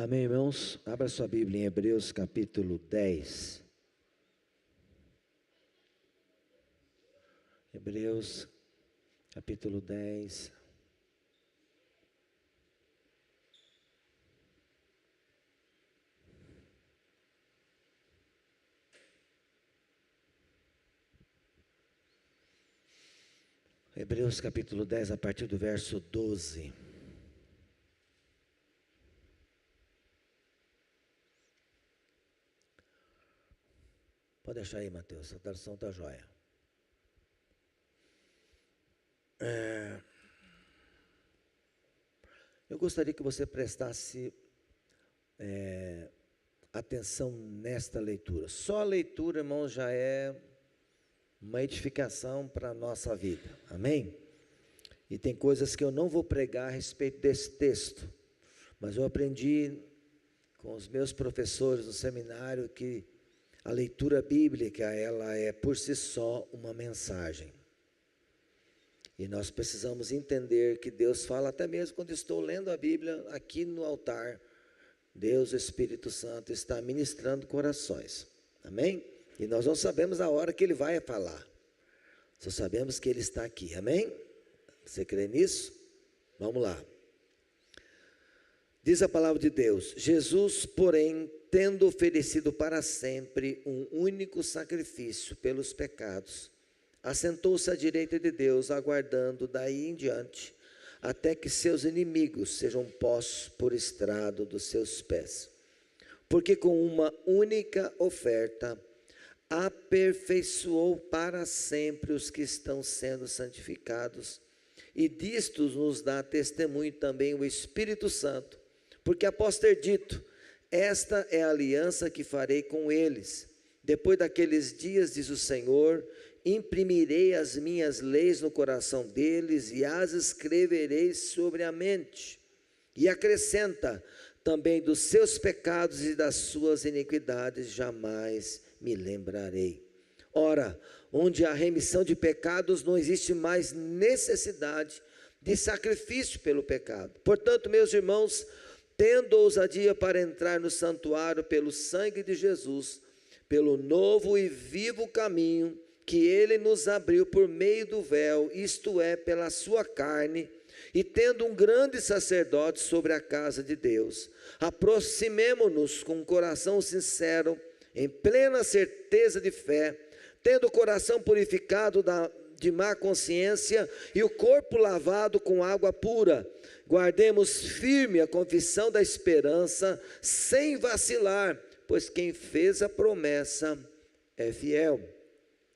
Amém, irmãos? Abra sua Bíblia em Hebreus capítulo 10. Hebreus capítulo 10. Hebreus capítulo 10, a partir do verso 12. Pode deixar aí, Mateus, a tradução está jóia. Eu gostaria que você prestasse atenção nesta leitura. Só a leitura, irmãos, já é uma edificação para a nossa vida, amém? E tem coisas que eu não vou pregar a respeito desse texto, mas eu aprendi com os meus professores no seminário que a leitura bíblica, ela é por si só uma mensagem. E nós precisamos entender que Deus fala, até mesmo quando estou lendo a Bíblia aqui no altar, Deus, o Espírito Santo, está ministrando corações, amém? E nós não sabemos a hora que Ele vai falar, só sabemos que Ele está aqui, amém? Você crê nisso? Vamos lá. Diz a palavra de Deus: Jesus, porém, tendo oferecido para sempre um único sacrifício pelos pecados, assentou-se à direita de Deus, aguardando daí em diante, até que seus inimigos sejam postos por estrado dos seus pés. Porque com uma única oferta, aperfeiçoou para sempre os que estão sendo santificados, e disto nos dá testemunho também o Espírito Santo, porque após ter dito: esta é a aliança que farei com eles, depois daqueles dias, diz o Senhor, imprimirei as minhas leis no coração deles e as escreverei sobre a mente. E acrescenta: também dos seus pecados e das suas iniquidades jamais me lembrarei. Ora, onde há remissão de pecados, não existe mais necessidade de sacrifício pelo pecado. Portanto, meus irmãos, tendo ousadia para entrar no santuário pelo sangue de Jesus, pelo novo e vivo caminho que Ele nos abriu por meio do véu, isto é, pela sua carne, e tendo um grande sacerdote sobre a casa de Deus, aproximemo-nos com um coração sincero, em plena certeza de fé, tendo o coração purificado de má consciência e o corpo lavado com água pura. Guardemos firme a confissão da esperança, sem vacilar, pois quem fez a promessa é fiel.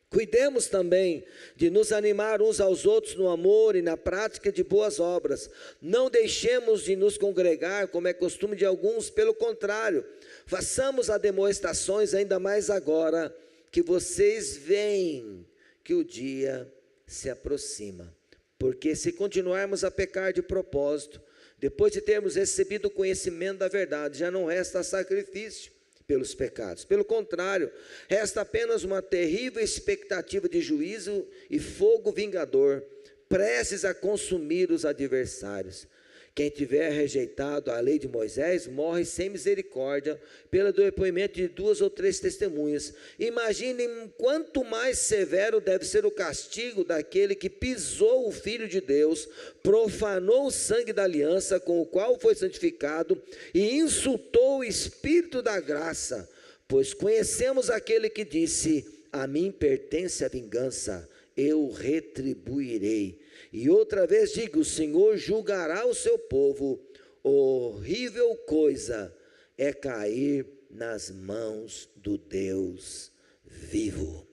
Cuidemos também de nos animar uns aos outros no amor e na prática de boas obras. Não deixemos de nos congregar, como é costume de alguns, pelo contrário, façamos demonstrações ainda mais agora que vocês veem que o dia se aproxima. Porque se continuarmos a pecar de propósito, depois de termos recebido o conhecimento da verdade, já não resta sacrifício pelos pecados. Pelo contrário, resta apenas uma terrível expectativa de juízo e fogo vingador, prestes a consumir os adversários. Quem tiver rejeitado a lei de Moisés, morre sem misericórdia, pelo depoimento de 2 ou 3 testemunhas. Imaginem quanto mais severo deve ser o castigo daquele que pisou o Filho de Deus, profanou o sangue da aliança com o qual foi santificado e insultou o Espírito da graça. Pois conhecemos aquele que disse: a mim pertence a vingança, eu retribuirei. E outra vez digo: o Senhor julgará o seu povo. Horrível coisa é cair nas mãos do Deus vivo.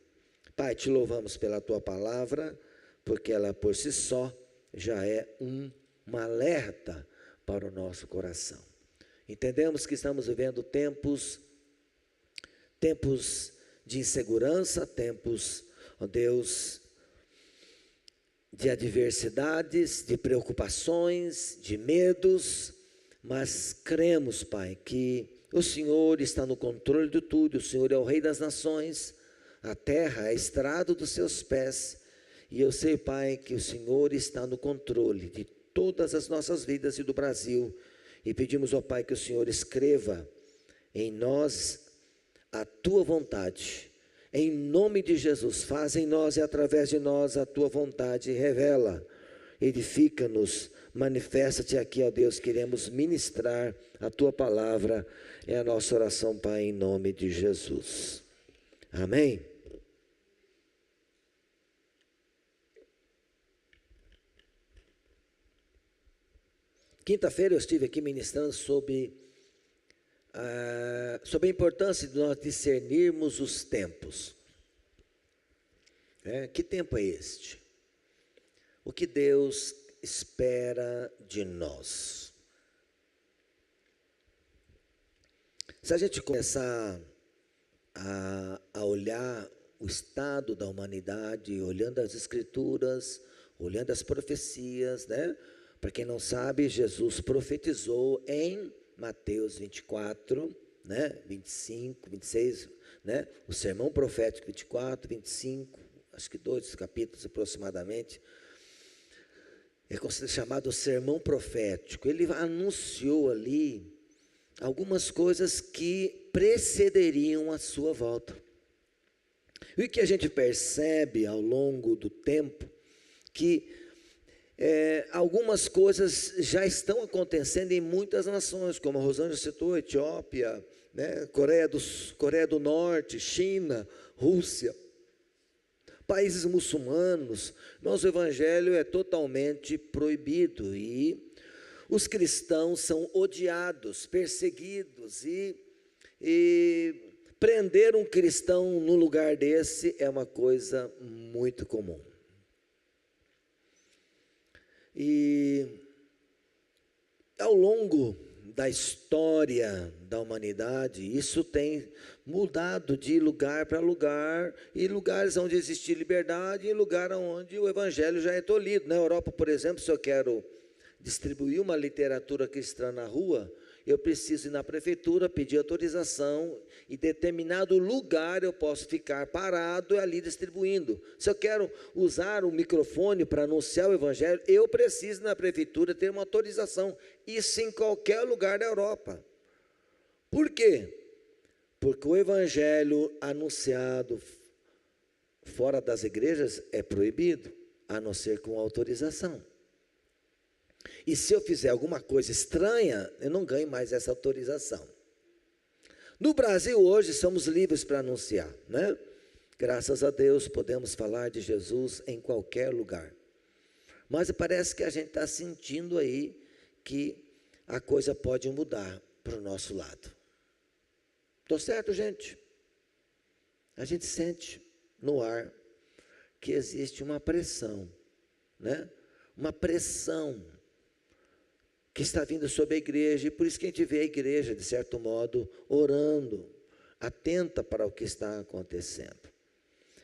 Pai, te louvamos pela tua palavra, porque ela por si só já é um alerta para o nosso coração. Entendemos que estamos vivendo tempos de insegurança, tempos, ó Deus, de adversidades, de preocupações, de medos, mas cremos, Pai, que o Senhor está no controle de tudo. O Senhor é o Rei das nações, a terra é estrado dos seus pés, e eu sei, Pai, que o Senhor está no controle de todas as nossas vidas e do Brasil, E pedimos ao Pai que o Senhor escreva em nós a tua vontade. Em nome de Jesus, faz em nós e através de nós a tua vontade, revela, edifica-nos, manifesta-te aqui, ó Deus, queremos ministrar a tua palavra, é a nossa oração, Pai, em nome de Jesus. Amém? Quinta-feira eu estive aqui ministrando sobre a importância de nós discernirmos os tempos. Que tempo é este? O que Deus espera de nós? Se a gente começar a olhar o estado da humanidade, olhando as Escrituras, olhando as profecias, né? Para quem não sabe, Jesus profetizou em Mateus 24, né? 25, 26, né? O sermão profético 24, 25, acho que 2 capítulos aproximadamente, é chamado sermão profético. Ele anunciou ali algumas coisas que precederiam a sua volta. E o que a gente percebe ao longo do tempo, que algumas coisas já estão acontecendo em muitas nações, como a Rosângela citou, Etiópia, né, Coreia do Norte, China, Rússia, países muçulmanos. Nosso evangelho é totalmente proibido e os cristãos são odiados, perseguidos, e prender um cristão num lugar desse é uma coisa muito comum. E ao longo da história da humanidade, isso tem mudado de lugar para lugar, e lugares onde existe liberdade, e lugares onde o evangelho já é tolhido. Na Europa, por exemplo, se eu quero distribuir uma literatura cristã na rua, eu preciso ir na prefeitura, pedir autorização, e em determinado lugar eu posso ficar parado ali distribuindo. Se eu quero usar o microfone para anunciar o evangelho, eu preciso na prefeitura ter uma autorização. Isso em qualquer lugar da Europa. Por quê? Porque o evangelho anunciado fora das igrejas é proibido, a não ser com autorização. E se eu fizer alguma coisa estranha, eu não ganho mais essa autorização. No Brasil hoje somos livres para anunciar, né? Graças a Deus podemos falar de Jesus em qualquer lugar. Mas parece que a gente está sentindo aí que a coisa pode mudar para o nosso lado. Estou certo, gente? A gente sente no ar que existe uma pressão, né? Uma pressão que está vindo sobre a igreja, e por isso que a gente vê a igreja, de certo modo, orando, atenta para o que está acontecendo.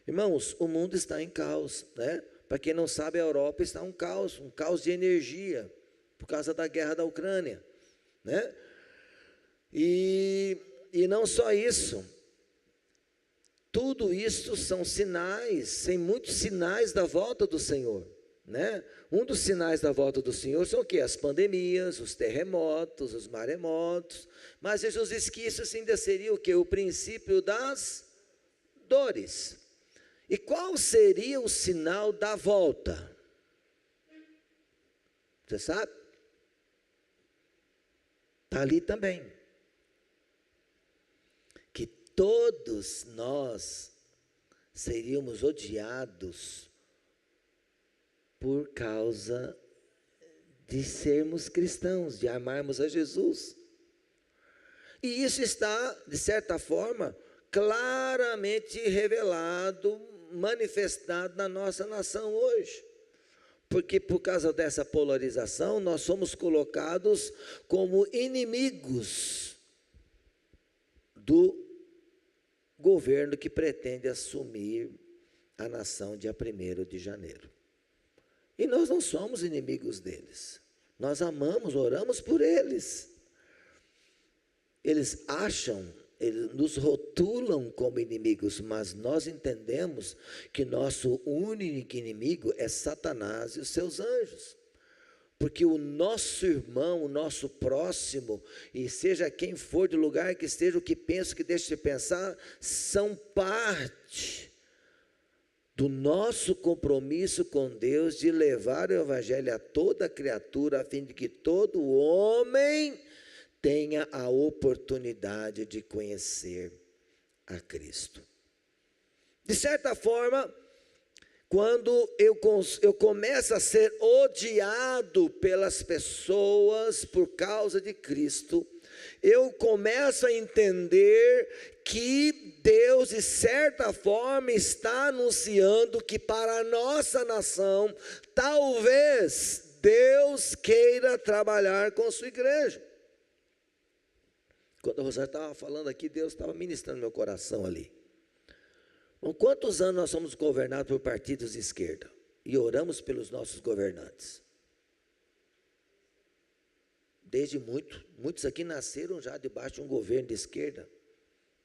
Irmãos, o mundo está em caos, né? Para quem não sabe, a Europa está um caos de energia, por causa da guerra da Ucrânia, né? E não só isso, tudo isso são sinais, tem muitos sinais da volta do Senhor, né? Um dos sinais da volta do Senhor são o quê? As pandemias, os terremotos, os maremotos. Mas Jesus disse que isso ainda seria o quê? O princípio das dores. E qual seria o sinal da volta? Você sabe? Está ali também. Que todos nós seríamos odiados por causa de sermos cristãos, de amarmos a Jesus. E isso está, de certa forma, claramente revelado, manifestado na nossa nação hoje. Porque por causa dessa polarização, nós somos colocados como inimigos do governo que pretende assumir a nação dia 1º de janeiro. E nós não somos inimigos deles. Nós amamos, oramos por eles. Eles acham, eles nos rotulam como inimigos, mas nós entendemos que nosso único inimigo é Satanás e os seus anjos. porque o nosso irmão, o nosso próximo, e seja quem for de lugar que esteja, o que pensa, o que deixa de pensar, são parte do nosso compromisso com Deus de levar o Evangelho a toda criatura, a fim de que todo homem tenha a oportunidade de conhecer a Cristo. De certa forma, quando eu começo a ser odiado pelas pessoas por causa de Cristo, eu começo a entender que Deus, de certa forma, está anunciando que para a nossa nação, talvez Deus queira trabalhar com a sua igreja. Quando o Rosário estava falando aqui, Deus estava ministrando meu coração ali. Bom, quantos anos nós somos governados por partidos de esquerda? E oramos pelos nossos governantes. Desde muitos aqui nasceram já debaixo de um governo de esquerda.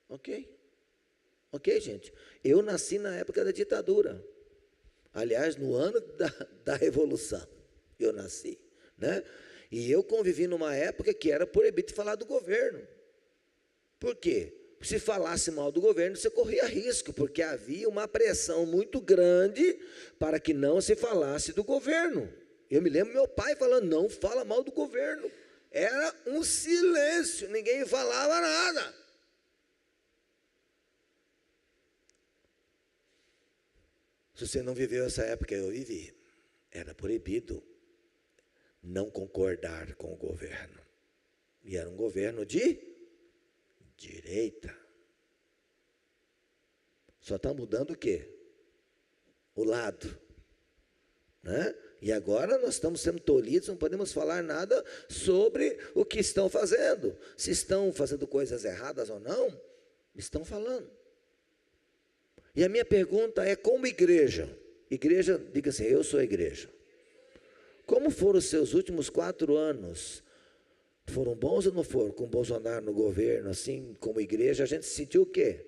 Ok, gente. Eu nasci na época da ditadura. Aliás, no ano da Revolução, eu nasci, né? E eu convivi numa época que era proibido falar do governo. Por quê? Se falasse mal do governo, você corria risco, porque havia uma pressão muito grande para que não se falasse do governo. Eu me lembro meu pai falando, não fala mal do governo. Era um silêncio, ninguém falava nada. Se você não viveu essa época, eu vivi. Era proibido não concordar com o governo. E era um governo de direita. Só está mudando o quê? O lado, né? E agora nós estamos sendo tolhidos, não podemos falar nada sobre o que estão fazendo. Se estão fazendo coisas erradas ou não, estão falando. E a minha pergunta é, como igreja, diga assim, eu sou a igreja. Como foram os seus últimos 4 anos? Foram bons ou não foram? Com Bolsonaro no governo, assim, como igreja, a gente se sentiu o quê?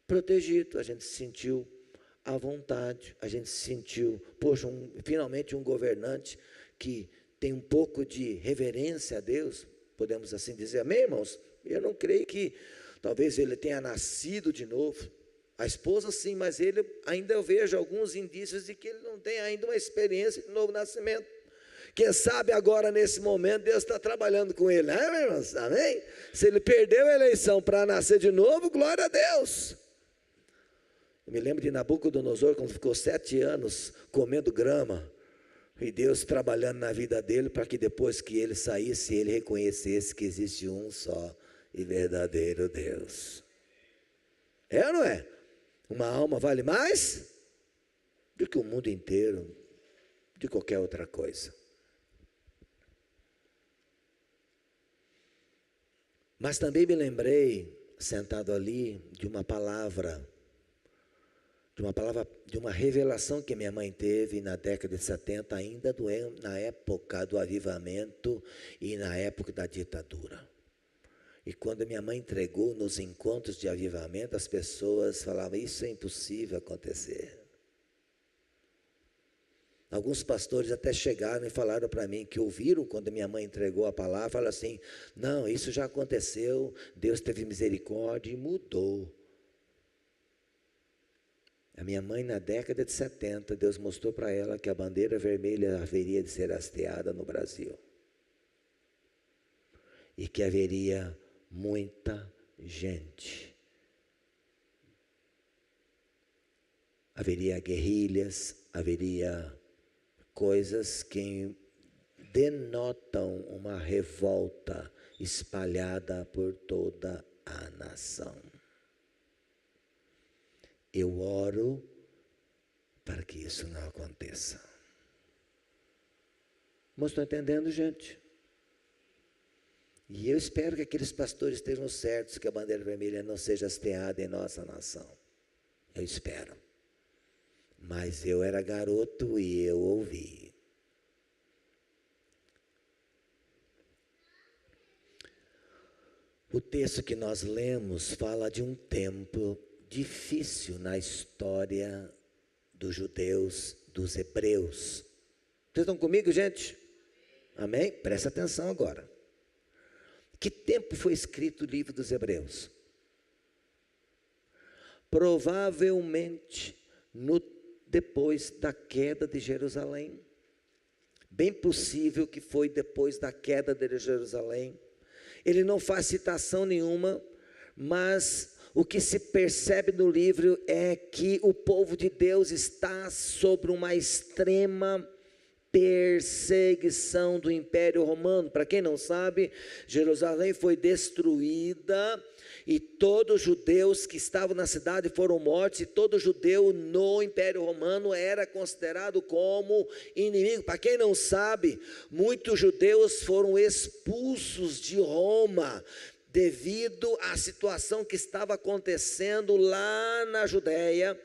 Protegido, a gente se sentiu à vontade, a gente se sentiu, poxa, finalmente um governante que tem um pouco de reverência a Deus, podemos assim dizer, amém, irmãos? Eu não creio que talvez ele tenha nascido de novo, a esposa sim, mas ele ainda eu vejo alguns indícios de que ele não tem ainda uma experiência de novo nascimento. Quem sabe agora nesse momento Deus está trabalhando com ele, né, meus irmãos? Amém? Se ele perdeu a eleição para nascer de novo, glória a Deus. Eu me lembro de Nabucodonosor, quando ficou 7 anos comendo grama, e Deus trabalhando na vida dele, para que depois que ele saísse, ele reconhecesse que existe um só e verdadeiro Deus. É ou não é? Uma alma vale mais do que o mundo inteiro, de qualquer outra coisa. Mas também me lembrei, sentado ali, de uma revelação que minha mãe teve na década de 70, ainda na época do avivamento e na época da ditadura. E quando minha mãe entregou nos encontros de avivamento, as pessoas falavam, isso é impossível acontecer. Alguns pastores até chegaram e falaram para mim que ouviram quando minha mãe entregou a palavra, falaram assim, não, isso já aconteceu, Deus teve misericórdia e mudou. A minha mãe, na década de 70, Deus mostrou para ela que a bandeira vermelha haveria de ser hasteada no Brasil. E que haveria muita gente. Haveria guerrilhas, haveria coisas que denotam uma revolta espalhada por toda a nação. Eu oro para que isso não aconteça. Mas estão entendendo, gente? E eu espero que aqueles pastores estejam certos, que a bandeira vermelha não seja hasteada em nossa nação. Eu espero. Mas eu era garoto e eu ouvi. O texto que nós lemos fala de um tempo difícil na história dos judeus, dos hebreus. Vocês estão comigo, gente? Amém? Presta atenção agora. Que tempo foi escrito o livro dos Hebreus? Provavelmente depois da queda de Jerusalém. Bem possível que foi depois da queda de Jerusalém. Ele não faz citação nenhuma, mas o que se percebe no livro é que o povo de Deus está sobre uma extrema perseguição do Império Romano. Para quem não sabe, Jerusalém foi destruída e todos os judeus que estavam na cidade foram mortos, e todo judeu no Império Romano era considerado como inimigo. Para quem não sabe, muitos judeus foram expulsos de Roma devido à situação que estava acontecendo lá na Judéia.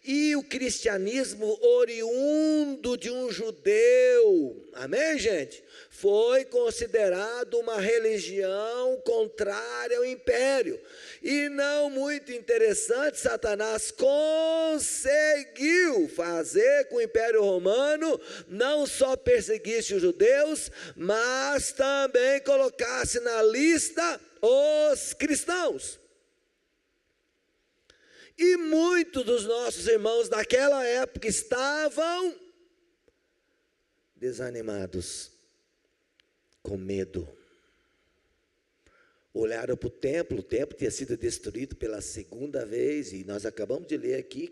E o cristianismo oriundo de um judeu, amém, gente? Foi considerado uma religião contrária ao império. E não muito interessante, Satanás conseguiu fazer com o Império Romano não só perseguisse os judeus, mas também colocasse na lista os cristãos. E muitos dos nossos irmãos naquela época estavam desanimados, com medo. Olharam para o templo tinha sido destruído pela segunda vez, e nós acabamos de ler aqui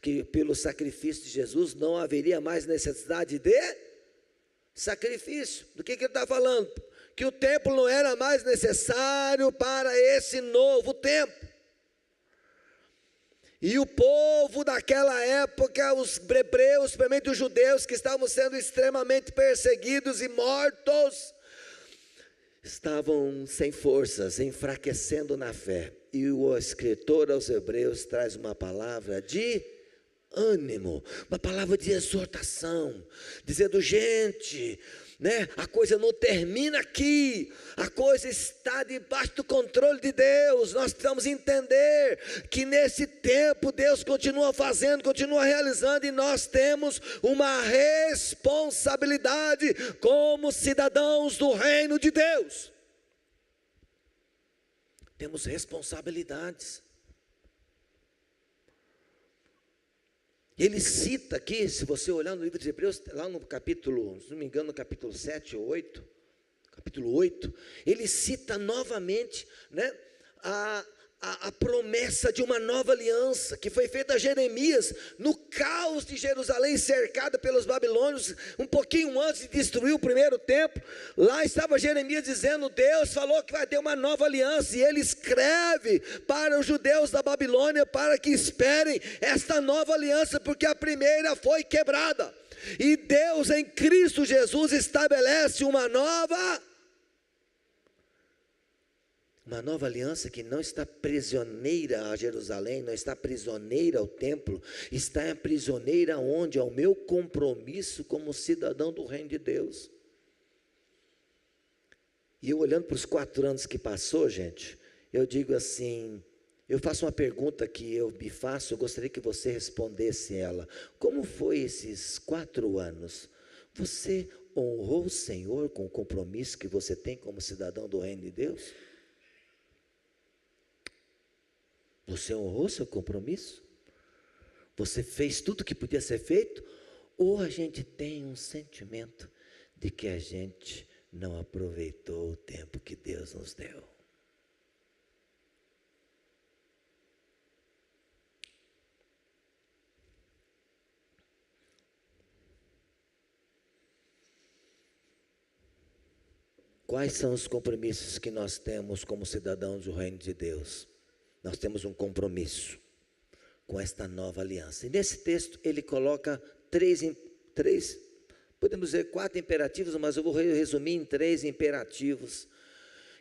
que pelo sacrifício de Jesus não haveria mais necessidade de sacrifício. Do que ele está falando? Que o templo não era mais necessário para esse novo templo. E o povo daquela época, os hebreus, principalmente os judeus, que estavam sendo extremamente perseguidos e mortos, estavam sem forças, enfraquecendo na fé. E o escritor aos Hebreus traz uma palavra de ânimo, uma palavra de exortação, dizendo: gente, a coisa não termina aqui, a coisa está debaixo do controle de Deus. Nós precisamos entender que nesse tempo Deus continua fazendo, continua realizando, e nós temos uma responsabilidade como cidadãos do reino de Deus. Temos responsabilidades. Ele cita aqui, se você olhar no livro de Hebreus, lá no capítulo, se não me engano, no capítulo 7 ou 8, capítulo 8, ele cita novamente a promessa de uma nova aliança, que foi feita a Jeremias, no caos de Jerusalém, cercada pelos babilônios, um pouquinho antes de destruir o primeiro templo. Lá estava Jeremias dizendo: Deus falou que vai ter uma nova aliança, e ele escreve para os judeus da Babilônia, para que esperem esta nova aliança, porque a primeira foi quebrada, e Deus em Cristo Jesus estabelece uma nova aliança que não está prisioneira a Jerusalém, não está prisioneira ao templo, está prisioneira aonde? Ao meu compromisso como cidadão do reino de Deus. E eu olhando para os 4 anos que passou, gente, eu digo assim, eu faço uma pergunta que eu me faço, eu gostaria que você respondesse ela: como foi esses 4 anos? Você honrou o Senhor com o compromisso que você tem como cidadão do reino de Deus? Você honrou seu compromisso? Você fez tudo o que podia ser feito? Ou a gente tem um sentimento de que a gente não aproveitou o tempo que Deus nos deu? Quais são os compromissos que nós temos como cidadãos do reino de Deus? Nós temos um compromisso com esta nova aliança. E nesse texto ele coloca três, podemos dizer 4 imperativos, mas eu vou resumir em 3 imperativos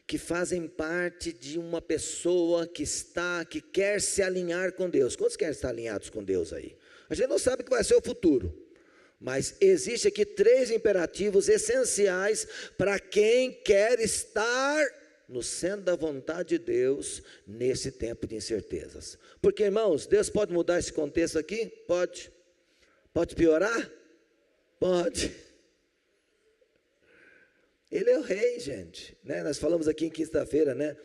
que fazem parte de uma pessoa que quer se alinhar com Deus. Quantos querem estar alinhados com Deus aí? A gente não sabe o que vai ser o futuro, mas existe aqui 3 imperativos essenciais para quem quer estar no centro da vontade de Deus nesse tempo de incertezas. Porque, irmãos, Deus pode mudar esse contexto aqui? Pode piorar? Pode. Ele é o rei, gente, né? Nós falamos aqui em quinta-feira, né?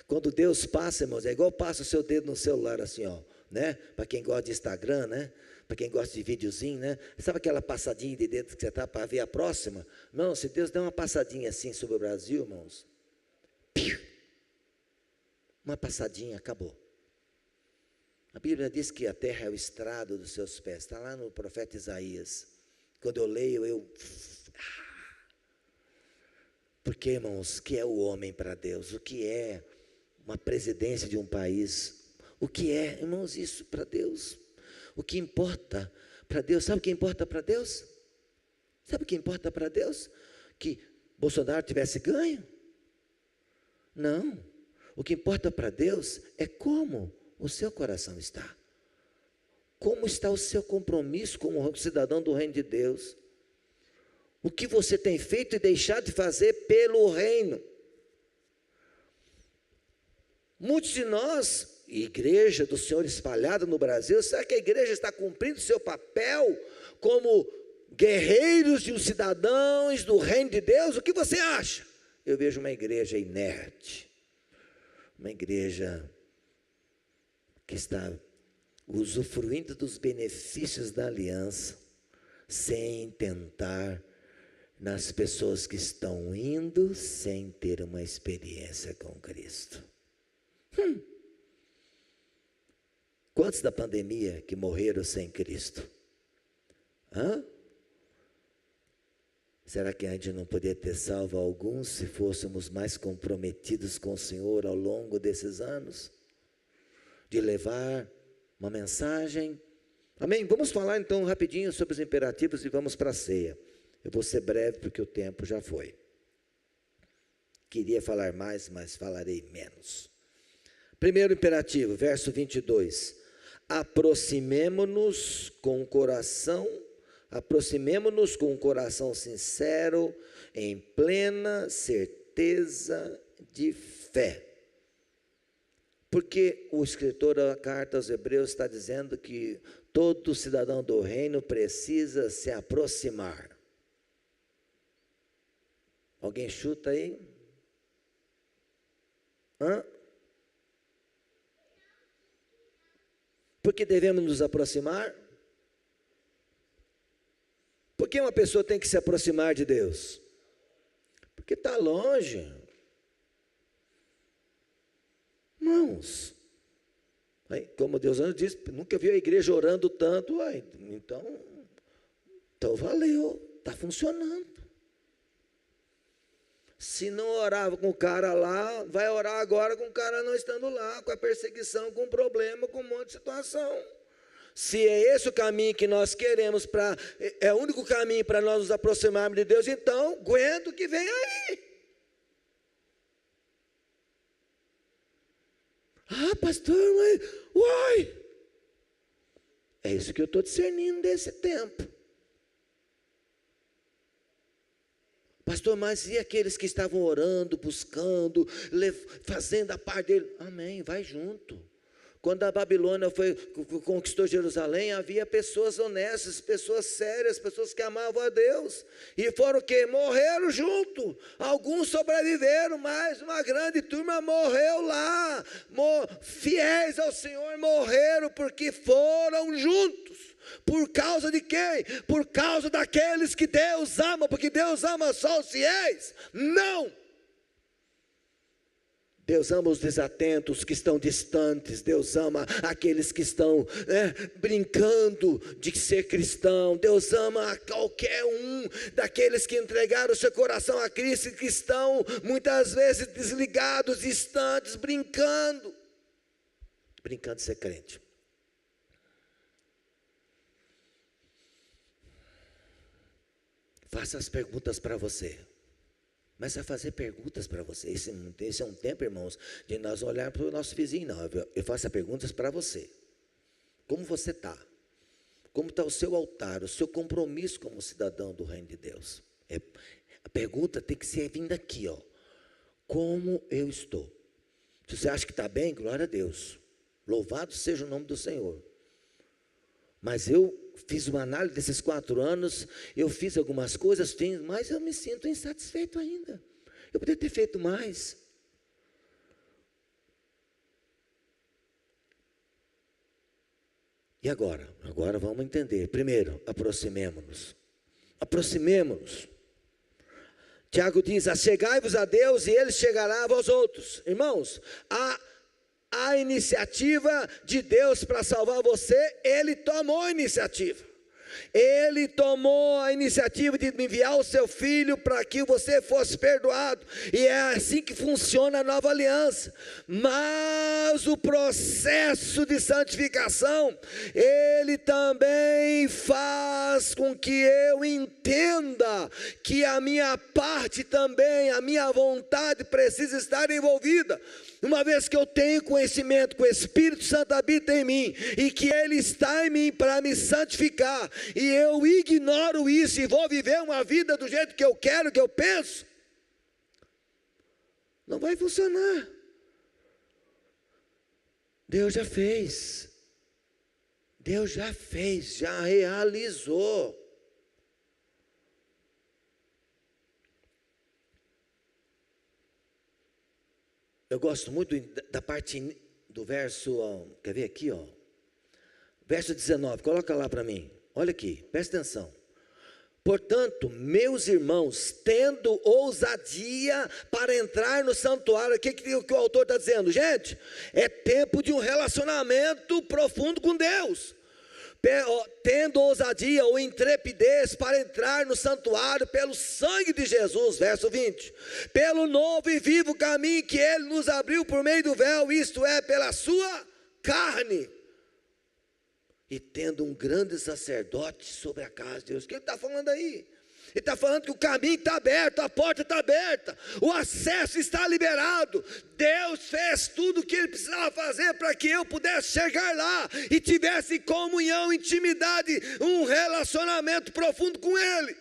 Quando Deus passa, irmãos, é igual passa o seu dedo no celular assim, ó, né? Para quem gosta de Instagram, né? Para quem gosta de videozinho, né? Sabe aquela passadinha de dedo que você está para ver a próxima? Não, se Deus der uma passadinha assim sobre o Brasil, irmãos, piu, uma passadinha, acabou. A Bíblia diz que a terra é o estrado dos seus pés. Está lá no profeta Isaías. Quando eu leio, porque, irmãos, o que é o homem para Deus? O que é uma presidência de um país? O que é, irmãos, isso para Deus? O que importa para Deus? Sabe o que importa para Deus? Sabe o que importa para Deus? Que Bolsonaro tivesse ganho? Não. O que importa para Deus é como o seu coração está. Como está o seu compromisso como cidadão do reino de Deus? O que você tem feito e deixado de fazer pelo reino? Muitos de nós, igreja do Senhor espalhada no Brasil, será que a igreja está cumprindo seu papel como guerreiros e os cidadãos do reino de Deus? O que você acha? Eu vejo uma igreja inerte, uma igreja que está usufruindo dos benefícios da aliança, sem tentar nas pessoas que estão indo, sem ter uma experiência com Cristo. Quantos da pandemia que morreram sem Cristo? Será que a gente não poderia ter salvo alguns se fôssemos mais comprometidos com o Senhor ao longo desses anos? De levar uma mensagem. Amém? Vamos falar então rapidinho sobre os imperativos e vamos para a ceia. Eu vou ser breve porque o tempo já foi. Queria falar mais, mas falarei menos. Primeiro imperativo, verso 22. Aproximemo-nos com um coração sincero, em plena certeza de fé. Porque o escritor da carta aos Hebreus está dizendo que todo cidadão do reino precisa se aproximar. Alguém chuta aí? Por que devemos nos aproximar? Por que uma pessoa tem que se aproximar de Deus? Porque está longe. Irmãos, como Deus diz, nunca viu a igreja orando tanto, então valeu, está funcionando. Se não orava com o cara lá, vai orar agora com o cara não estando lá, com a perseguição, com o problema, com um monte de situação. Se é esse o caminho que nós queremos, é o único caminho para nós nos aproximarmos de Deus, então aguenta o que vem aí. Pastor, mas uai! É isso que eu estou discernindo desse tempo. Pastor, mas e aqueles que estavam orando, buscando, fazendo a parte dele? Amém, vai junto. Quando a Babilônia conquistou Jerusalém, havia pessoas honestas, pessoas sérias, pessoas que amavam a Deus. E foram o quê? Morreram junto. Alguns sobreviveram, mas uma grande turma morreu lá. Fiéis ao Senhor morreram porque foram juntos. Por causa de quem? Por causa daqueles que Deus ama, porque Deus ama só os fiéis? Não! Deus ama os desatentos que estão distantes, Deus ama aqueles que estão brincando de ser cristão, Deus ama qualquer um daqueles que entregaram o seu coração a Cristo e que estão muitas vezes desligados, distantes, brincando de ser crente. Faça as perguntas para você. Mas a fazer perguntas para você. Esse é um tempo, irmãos, de nós olhar para o nosso vizinho. Não, eu faço perguntas para você. Como você está? Como está o seu altar, o seu compromisso como cidadão do reino de Deus? A pergunta tem que ser vinda aqui, ó. Como eu estou? Se você acha que está bem, glória a Deus. Louvado seja o nome do Senhor. Mas eu fiz uma análise desses 4 anos, eu fiz algumas coisas, mas eu me sinto insatisfeito ainda. Eu poderia ter feito mais. E agora? Agora vamos entender. Primeiro, aproximemo-nos. Aproximemo-nos. Tiago diz: achegai-vos a Deus e Ele chegará a vós outros. Irmãos, a iniciativa de Deus para salvar você, Ele tomou a iniciativa. Ele tomou a iniciativa de enviar o seu filho para que você fosse perdoado, e é assim que funciona a nova aliança. Mas o processo de santificação, ele também faz com que eu entenda que a minha parte também, a minha vontade precisa estar envolvida. Uma vez que eu tenho conhecimento que o Espírito Santo habita em mim e que Ele está em mim para me santificar, e eu ignoro isso e vou viver uma vida do jeito que eu quero, que eu penso, não vai funcionar. Deus já fez, já realizou. Eu gosto muito da parte do verso, quer ver aqui, verso 19, coloca lá para mim, olha aqui, presta atenção. Portanto, meus irmãos, tendo ousadia para entrar no santuário, o que o autor está dizendo? Gente, é tempo de um relacionamento profundo com Deus. Tendo ousadia ou intrepidez para entrar no santuário pelo sangue de Jesus, verso 20, pelo novo e vivo caminho que Ele nos abriu por meio do véu, isto é, pela sua carne, e tendo um grande sacerdote sobre a casa de Deus. O que ele está falando aí? Ele está falando que o caminho está aberto, a porta está aberta, o acesso está liberado. Deus fez tudo o que Ele precisava fazer para que eu pudesse chegar lá e tivesse comunhão, intimidade, um relacionamento profundo com Ele.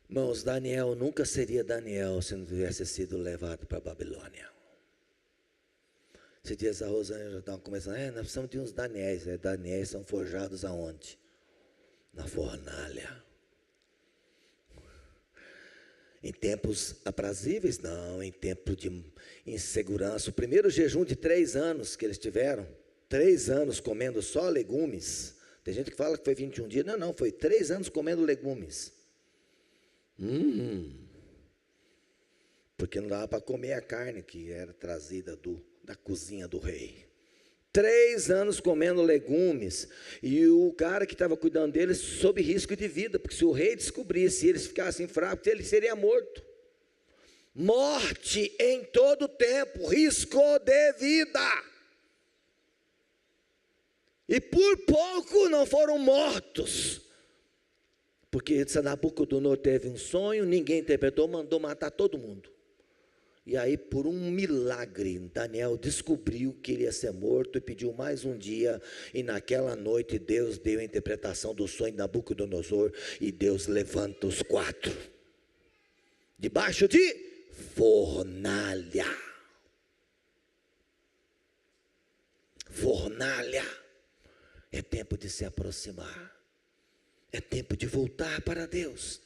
Irmãos, Daniel nunca seria Daniel se não tivesse sido levado para a Babilônia. Esses dias a Rosângela já estava começando, nós precisamos de uns Daniéis. Daniéis são forjados aonde? Na fornalha. Em tempos aprazíveis? Não, em tempos de insegurança. O primeiro jejum de 3 anos que eles tiveram, 3 anos comendo só legumes. Tem gente que fala que foi 21 dias. Não, foi 3 anos comendo legumes. Porque não dava para comer a carne que era trazida da cozinha do rei. 3 anos comendo legumes, e o cara que estava cuidando deles sob risco de vida, porque se o rei descobrisse, eles ficassem fracos, ele seria morto. Morte em todo tempo, risco de vida. E por pouco não foram mortos. Porque Nabucodonosor teve um sonho, ninguém interpretou, mandou matar todo mundo. E aí, por um milagre, Daniel descobriu que ele ia ser morto e pediu mais um dia. E naquela noite, Deus deu a interpretação do sonho de Nabucodonosor. E Deus levanta os 4. Debaixo de fornalha. Fornalha. É tempo de se aproximar. É tempo de voltar para Deus.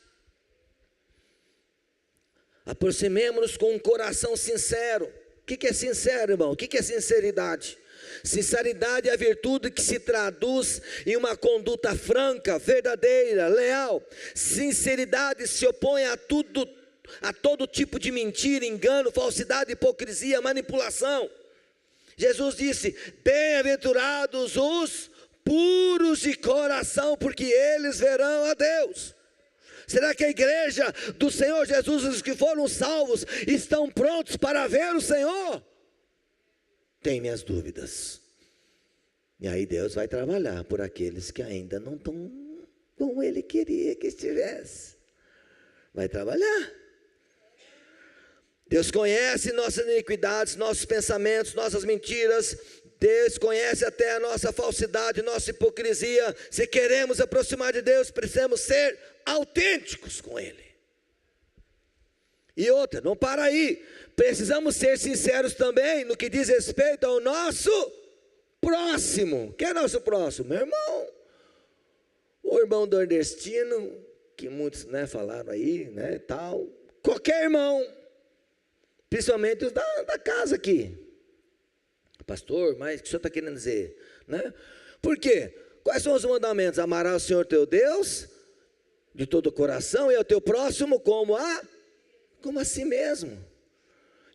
Aproximemo-nos com um coração sincero. O que é sincero, irmão? O que é sinceridade? Sinceridade é a virtude que se traduz em uma conduta franca, verdadeira, leal. Sinceridade se opõe a todo tipo de mentira, engano, falsidade, hipocrisia, manipulação. Jesus disse: bem-aventurados os puros de coração, porque eles verão a Deus. Será que a igreja do Senhor Jesus, os que foram salvos, estão prontos para ver o Senhor? Tenho minhas dúvidas. E aí Deus vai trabalhar por aqueles que ainda não estão como Ele queria que estivesse. Vai trabalhar. Deus conhece nossas iniquidades, nossos pensamentos, nossas mentiras. Deus conhece até a nossa falsidade, nossa hipocrisia. Se queremos aproximar de Deus, precisamos ser autênticos com Ele. E outra, não para aí, precisamos ser sinceros também no que diz respeito ao nosso próximo. Quem é nosso próximo? Meu irmão, o irmão nordestino, que muitos falaram aí, tal, qualquer irmão, principalmente os da casa aqui. Pastor, mas o que o senhor está querendo dizer? Por quê? Quais são os mandamentos? Amarás o Senhor teu Deus de todo o coração e ao teu próximo como a si mesmo.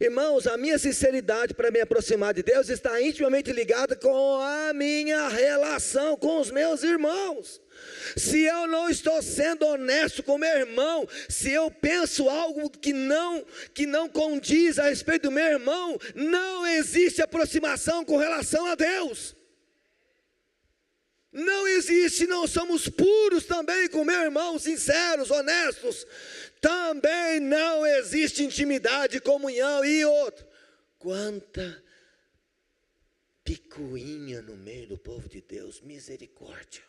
Irmãos, a minha sinceridade para me aproximar de Deus está intimamente ligada com a minha relação com os meus irmãos. Se eu não estou sendo honesto com meu irmão, se eu penso algo que não condiz a respeito do meu irmão, não existe aproximação com relação a Deus. Não existe, não somos puros também com meu irmão, sinceros, honestos. Também não existe intimidade, comunhão e outro. Quanta picuinha no meio do povo de Deus, misericórdia.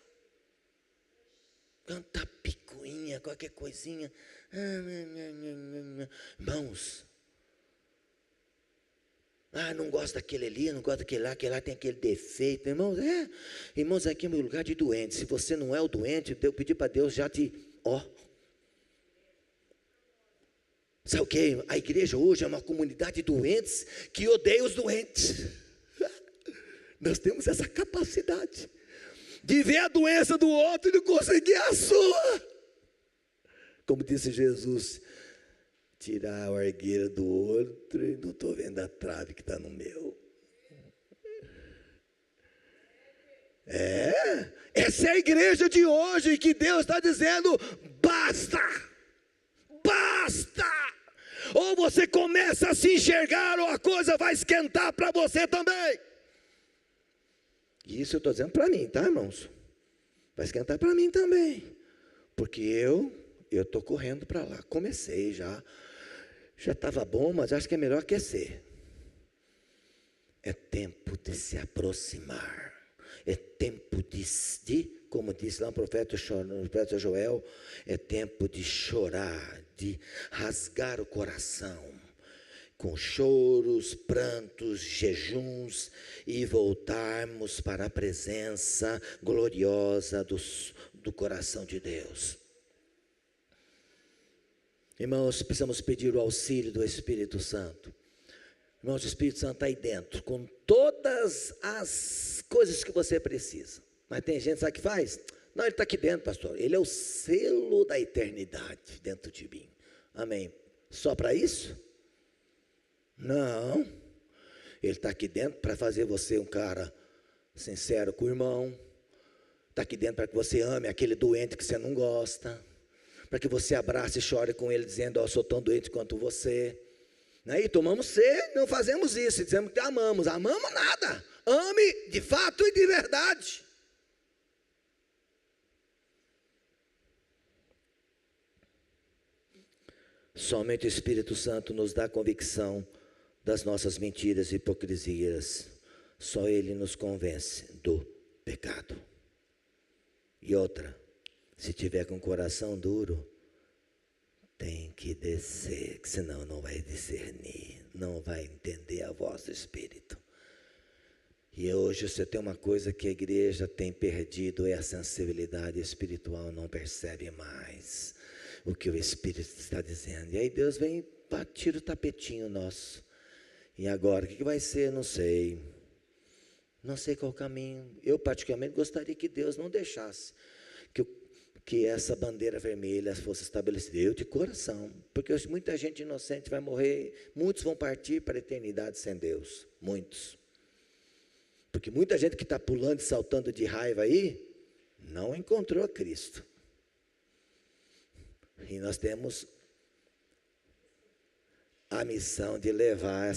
Quanta picuinha, qualquer coisinha. Irmãos, não gosto daquele ali, não gosto daquele lá tem aquele defeito. Irmãos, aqui é meu lugar de doente. Se você não é o doente, eu pedi para Deus já te, sabe o que? A igreja hoje é uma comunidade de doentes que odeia os doentes. Nós temos essa capacidade de ver a doença do outro e de conseguir a sua. Como disse Jesus, tirar a argueira do outro e não estou vendo a trave que está no meu. Essa é a igreja de hoje que Deus está dizendo, basta. Ou você começa a se enxergar, ou a coisa vai esquentar para você também. Isso eu estou dizendo para mim, tá, irmãos? Vai esquentar para mim também. Porque eu estou correndo para lá. Comecei já estava bom, mas acho que é melhor aquecer. É tempo de se aproximar. É tempo de como disse lá o profeta Joel, é tempo de chorar, de rasgar o coração, com choros, prantos, jejuns, e voltarmos para a presença gloriosa do coração de Deus. Irmãos, precisamos pedir o auxílio do Espírito Santo. Irmãos, o Espírito Santo está aí dentro, com todas as coisas que você precisa. Mas tem gente, sabe o que faz? Não, ele está aqui dentro, pastor. Ele é o selo da eternidade dentro de mim. Amém. Só para isso? Não. Ele está aqui dentro para fazer você um cara sincero com o irmão. Está aqui dentro para que você ame aquele doente que você não gosta. Para que você abrace e chore com ele, dizendo, eu sou tão doente quanto você. E tomamos ceia, não fazemos isso, dizemos que amamos nada. Ame de fato e de verdade. Somente o Espírito Santo nos dá convicção das nossas mentiras e hipocrisias. Só Ele nos convence do pecado. E outra, se tiver com o coração duro, tem que descer, senão não vai discernir, não vai entender a voz do Espírito. E hoje você tem uma coisa que a igreja tem perdido, é a sensibilidade espiritual, não percebe mais o que o Espírito está dizendo. E aí Deus vem, tira o tapetinho nosso. E agora, o que vai ser? Não sei qual o caminho. Eu particularmente gostaria que Deus não deixasse que essa bandeira vermelha fosse estabelecida. Eu de coração, porque muita gente inocente vai morrer, muitos vão partir para a eternidade sem Deus, muitos. Porque muita gente que está pulando e saltando de raiva aí, não encontrou a Cristo. E nós temos a missão de levar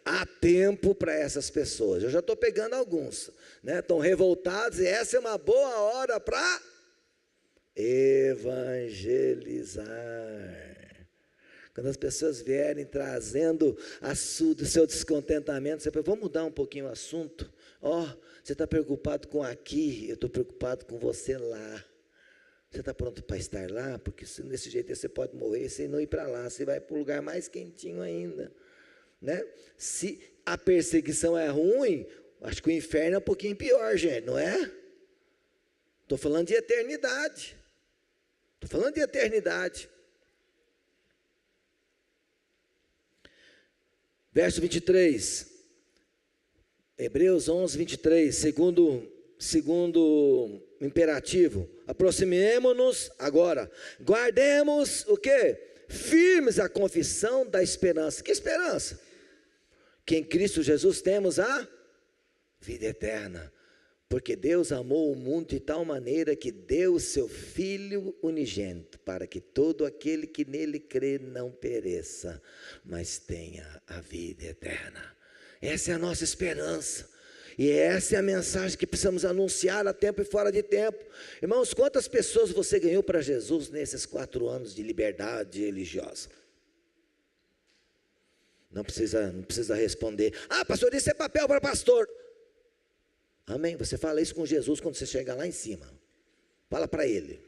a tempo para essas pessoas. Eu já estou pegando alguns, estão revoltados, e essa é uma boa hora para evangelizar. Quando as pessoas vierem trazendo o seu descontentamento, você fala, vamos mudar um pouquinho o assunto. Você está preocupado com aqui, eu estou preocupado com você lá. Você está pronto para estar lá? Porque desse jeito você pode morrer sem não ir para lá, você vai para um lugar mais quentinho ainda, né? Se a perseguição é ruim, acho que o inferno é um pouquinho pior, gente, não é? Estou falando de eternidade. Verso 23, Hebreus 11, 23, segundo imperativo, aproximemo-nos agora, guardemos o quê? Firmes a confissão da esperança. Que esperança? Que em Cristo Jesus temos a vida eterna, porque Deus amou o mundo de tal maneira que deu o seu Filho unigênito, para que todo aquele que nele crê não pereça, mas tenha a vida eterna. Essa é a nossa esperança, e essa é a mensagem que precisamos anunciar a tempo e fora de tempo. Irmãos, quantas pessoas você ganhou para Jesus nesses 4 anos de liberdade religiosa? Não precisa responder, pastor, isso é papel para pastor. Amém, você fala isso com Jesus quando você chegar lá em cima, fala para ele,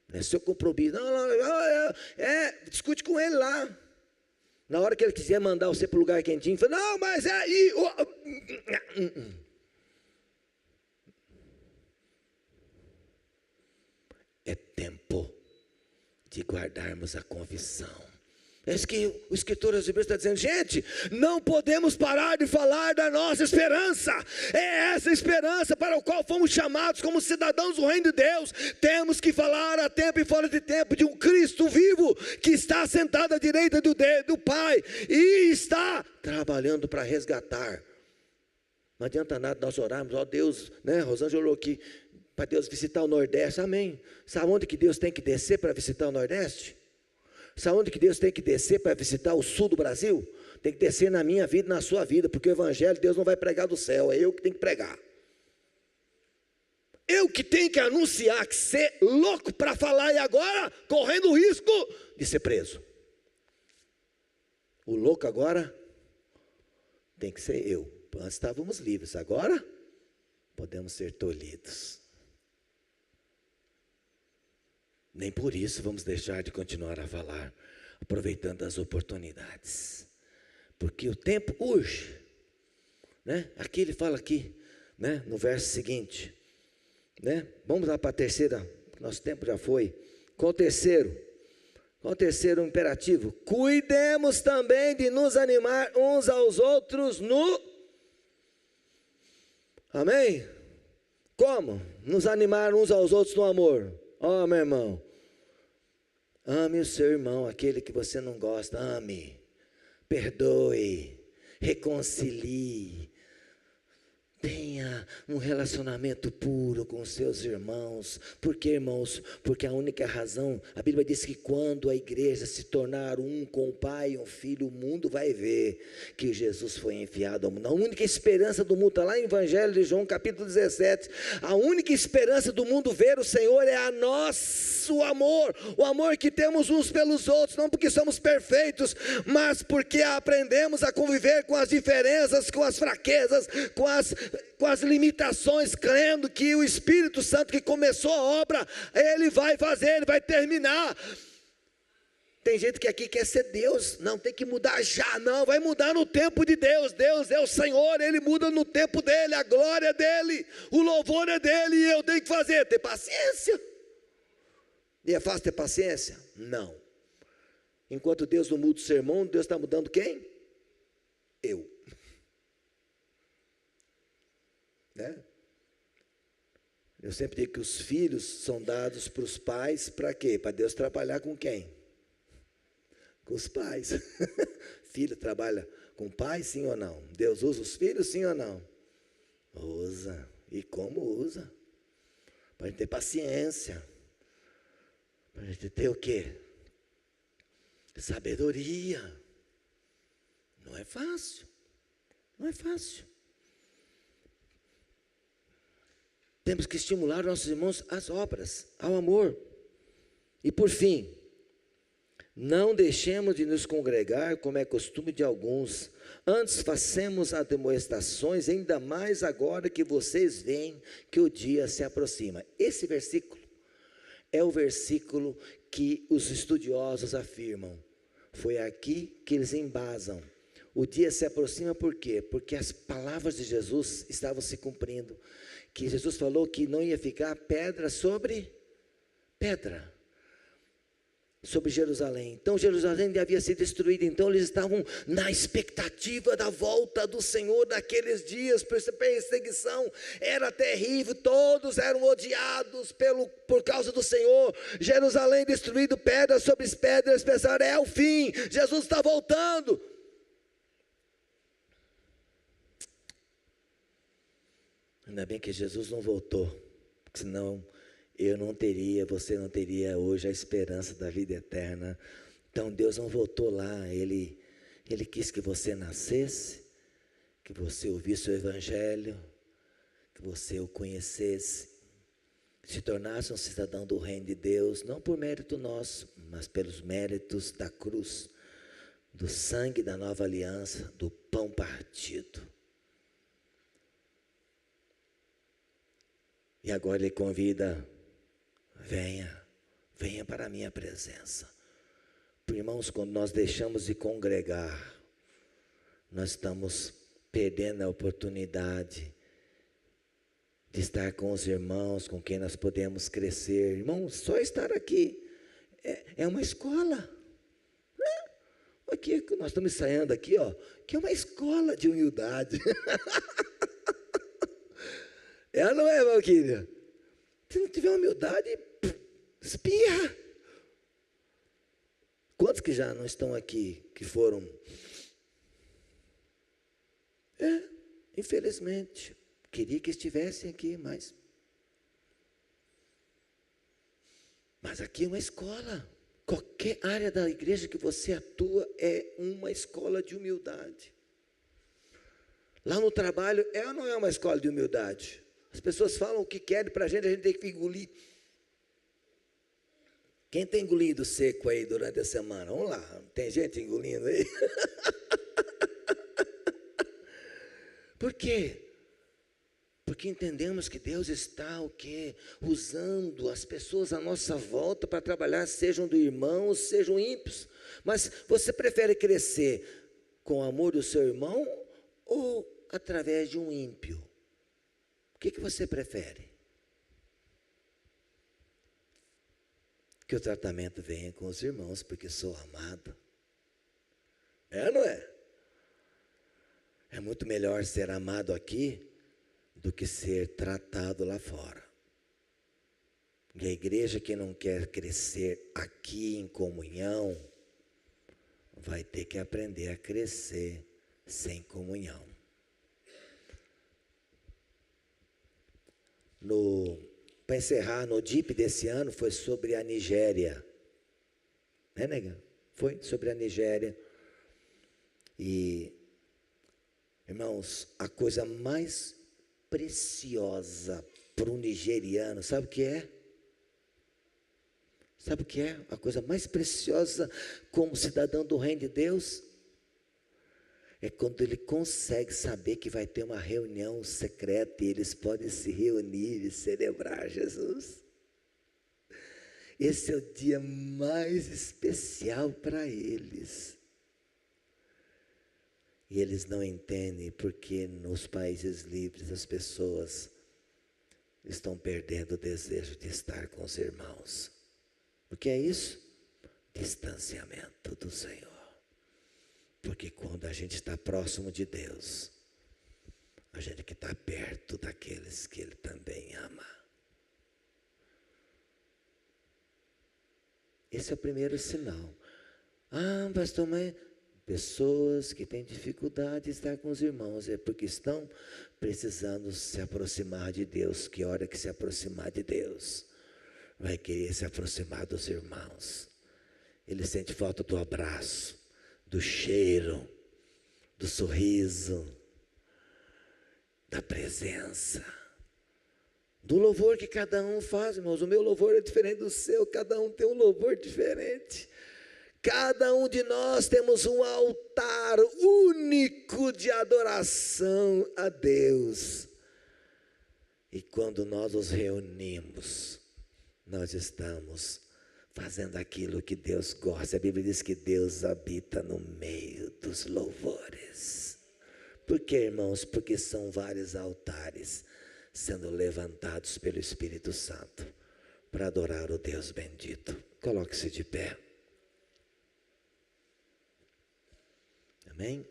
não é seu compromisso, discute com ele lá, na hora que ele quiser mandar você para o lugar quentinho, fala, não, mas é aí, é tempo de guardarmos a confissão. É isso que o escritor aos Hebreus está dizendo, gente, não podemos parar de falar da nossa esperança, é essa esperança para a qual fomos chamados como cidadãos do reino de Deus. Temos que falar a tempo e fora de tempo de um Cristo vivo, que está sentado à direita do Pai, e está trabalhando para resgatar. Não adianta nada nós orarmos, Deus, né, Rosângela orou aqui, para Deus visitar o Nordeste, amém. Sabe onde que Deus tem que descer para visitar o Nordeste? Sabe onde que Deus tem que descer para visitar o sul do Brasil? Tem que descer na minha vida e na sua vida, porque o evangelho Deus não vai pregar do céu, é eu que tenho que pregar. Eu que tenho que anunciar, que ser louco para falar, e agora correndo o risco de ser preso. O louco agora tem que ser eu. Antes estávamos livres, agora podemos ser tolhidos. Nem por isso vamos deixar de continuar a falar, aproveitando as oportunidades, porque o tempo urge, né? Aqui ele fala aqui, né, no verso seguinte, né? Vamos lá para a terceira, nosso tempo já foi. Qual o terceiro imperativo? Cuidemos também de nos animar uns aos outros no... Amém? Como? Nos animar uns aos outros no amor. Meu irmão, ame o seu irmão, aquele que você não gosta, ame, perdoe, reconcilie, tenha um relacionamento puro com os seus irmãos. Por quê, irmãos? Porque a única razão, a Bíblia diz que quando a igreja se tornar um com o Pai e o Filho, o mundo vai ver que Jesus foi enviado ao mundo. A única esperança do mundo, está lá em Evangelho de João capítulo 17, a única esperança do mundo ver o Senhor é o amor que temos uns pelos outros, não porque somos perfeitos, mas porque aprendemos a conviver com as diferenças, com as fraquezas, com as limitações, crendo que o Espírito Santo que começou a obra, Ele vai fazer, Ele vai terminar. Tem gente que aqui quer ser Deus, não, tem que mudar já, não, vai mudar no tempo de Deus. Deus é o Senhor, Ele muda no tempo dEle, a glória é dEle, o louvor é dEle, e eu tenho que fazer, ter paciência. E é fácil ter paciência? Não. Enquanto Deus não muda o sermão, Deus está mudando quem? Eu. Né? Eu sempre digo que os filhos são dados para os pais, para quê? Para Deus trabalhar com quem? Com os pais. Filho trabalha com o pai, sim ou não? Deus usa os filhos, sim ou não? Usa. E como usa? Para a gente ter paciência, para a gente ter o quê? Sabedoria. Não é fácil, não é fácil. Temos que estimular nossos irmãos às obras, ao amor. E por fim, Não deixemos de nos congregar, como é costume de alguns. Antes façamos admoestações, ainda mais agora que vocês veem que o dia se aproxima. Esse versículo é o versículo que os estudiosos afirmam. Foi aqui que eles embasam. O dia se aproxima por quê? Porque as palavras de Jesus estavam se cumprindo. Que Jesus falou que não ia ficar pedra sobre pedra sobre Jerusalém. Então Jerusalém havia sido destruída. Então eles estavam na expectativa da volta do Senhor naqueles dias. Perseguição era terrível, todos eram odiados por causa do Senhor. Jerusalém destruído, pedra sobre pedras, pensaram, é o fim, Jesus está voltando. Ainda bem que Jesus não voltou, senão eu não teria, você não teria hoje a esperança da vida eterna. Então Deus não voltou lá, Ele quis que você nascesse, que você ouvisse o Evangelho, que você o conhecesse, se tornasse um cidadão do reino de Deus, não por mérito nosso, mas pelos méritos da cruz, do sangue da nova aliança, do pão partido. E agora Ele convida, venha para a minha presença. Irmãos, quando nós deixamos de congregar, nós estamos perdendo a oportunidade de estar com os irmãos, com quem nós podemos crescer. Irmãos, só estar aqui é uma escola. Aqui, nós estamos ensaiando aqui, que é uma escola de humildade. Ela não é, Valquíria? Se não tiver humildade, espirra. Quantos que já não estão aqui, que foram? Infelizmente, queria que estivessem aqui, mas aqui é uma escola. Qualquer área da igreja que você atua é uma escola de humildade. Lá no trabalho, ou não é uma escola de humildade? As pessoas falam o que querem para a gente tem que engolir. Quem tem engolido seco aí durante a semana? Vamos lá, tem gente engolindo aí? Por quê? Porque entendemos que Deus está o quê? Usando as pessoas à nossa volta para trabalhar, sejam do irmão, sejam ímpios. Mas você prefere crescer com o amor do seu irmão ou através de um ímpio? O que você prefere? Que o tratamento venha com os irmãos, porque sou amado. Não é? É muito melhor ser amado aqui do que ser tratado lá fora. E a igreja que não quer crescer aqui em comunhão, vai ter que aprender a crescer sem comunhão. Para encerrar, no DIP desse ano foi sobre a Nigéria. Nega? Foi sobre a Nigéria. E, irmãos, a coisa mais preciosa para um nigeriano, sabe o que é? Sabe o que é? A coisa mais preciosa como cidadão do reino de Deus é quando ele consegue saber que vai ter uma reunião secreta e eles podem se reunir e celebrar Jesus. Esse é o dia mais especial para eles. E eles não entendem porque nos países livres as pessoas estão perdendo o desejo de estar com os irmãos. O que é isso? Distanciamento do Senhor. Porque quando a gente está próximo de Deus, a gente que está perto daqueles que Ele também ama. Esse é o primeiro sinal. Pastor, mas pessoas que têm dificuldade de estar com os irmãos é porque estão precisando se aproximar de Deus. Que hora que se aproximar de Deus, vai querer se aproximar dos irmãos. Ele sente falta do abraço, do cheiro, do sorriso, da presença, do louvor que cada um faz, irmãos. O meu louvor é diferente do seu, cada um tem um louvor diferente. Cada um de nós temos um altar único de adoração a Deus. E quando nós nos reunimos, nós estamos fazendo aquilo que Deus gosta. A Bíblia diz que Deus habita no meio dos louvores. Por quê, irmãos? Porque são vários altares sendo levantados pelo Espírito Santo para adorar o Deus bendito. Coloque-se de pé. Amém?